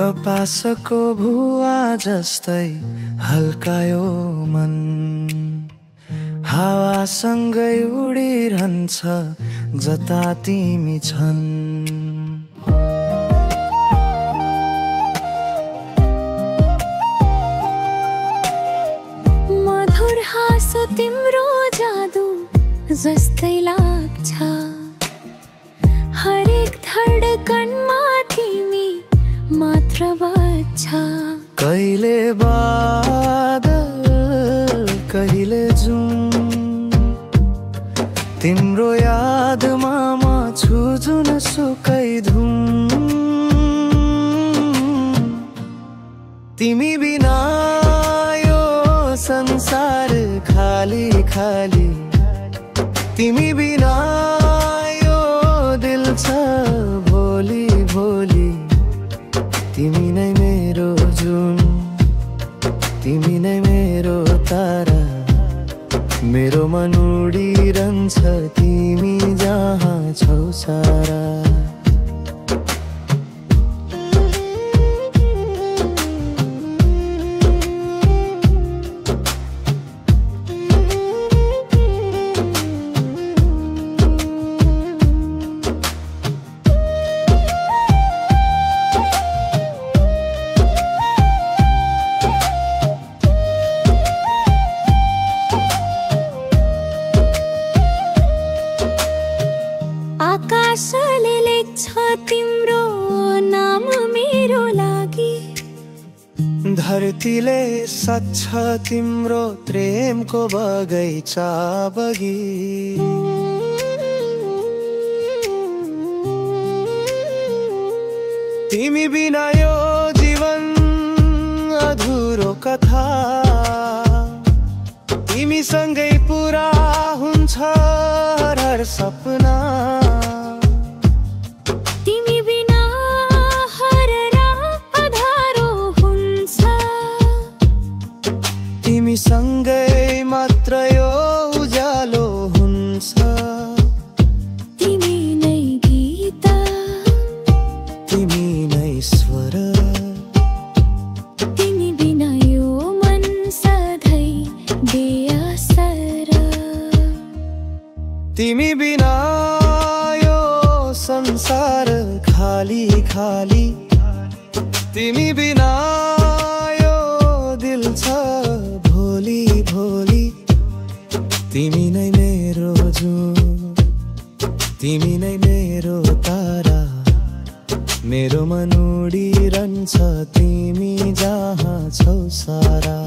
कपासको भुवा जस्तै हल्कायो मन, हावासँगै उडिरहन्छ जता तिमी छन्। मधुर हाँसो तिम्रो जादु जस्तै लाग्छ, हरेक धडकनमा तिमी मात्र बज्छ। कहिले बादल कहिले जुन, तिम्रो यादमा म छु जुनसुकै धुन। तिमी बिना यो संसार खाली खाली, तिमी बिना यो दिल छ भोली भोली। तिमी नै मेरो जुन, तिमी नै मेरो तारा, मेरो मन उडिरहन्छ तिमी जहाँ छौ सारा। आकाशले लेख्छ तिम्रो नाम मेरो लागि, धरतीले सच्छ तिम्रो प्रेमको बगैँचा बगी। तिमी बिना यो जीवन अधुरो कथा, तिमी सँगै पुरा हुन्छ हर सपना। तिमी बिना हर रात अँधारो हुन्छ, तिमी सँगै मात्र यो उज्यालो हुन्छ। तिमी नै गीत, तिमी नै स्वर, तिमी बिना यो मन सधैँ बेअसर। तिमी बिना यो संसार खाली खाली, तिमी बिना यो दिल छ भोली भोली। तिमी नै मेरो जुन, तिमी नै मेरो तारा, मेरो मन उडिरहन्छ तिमी जहाँ छौ सारा।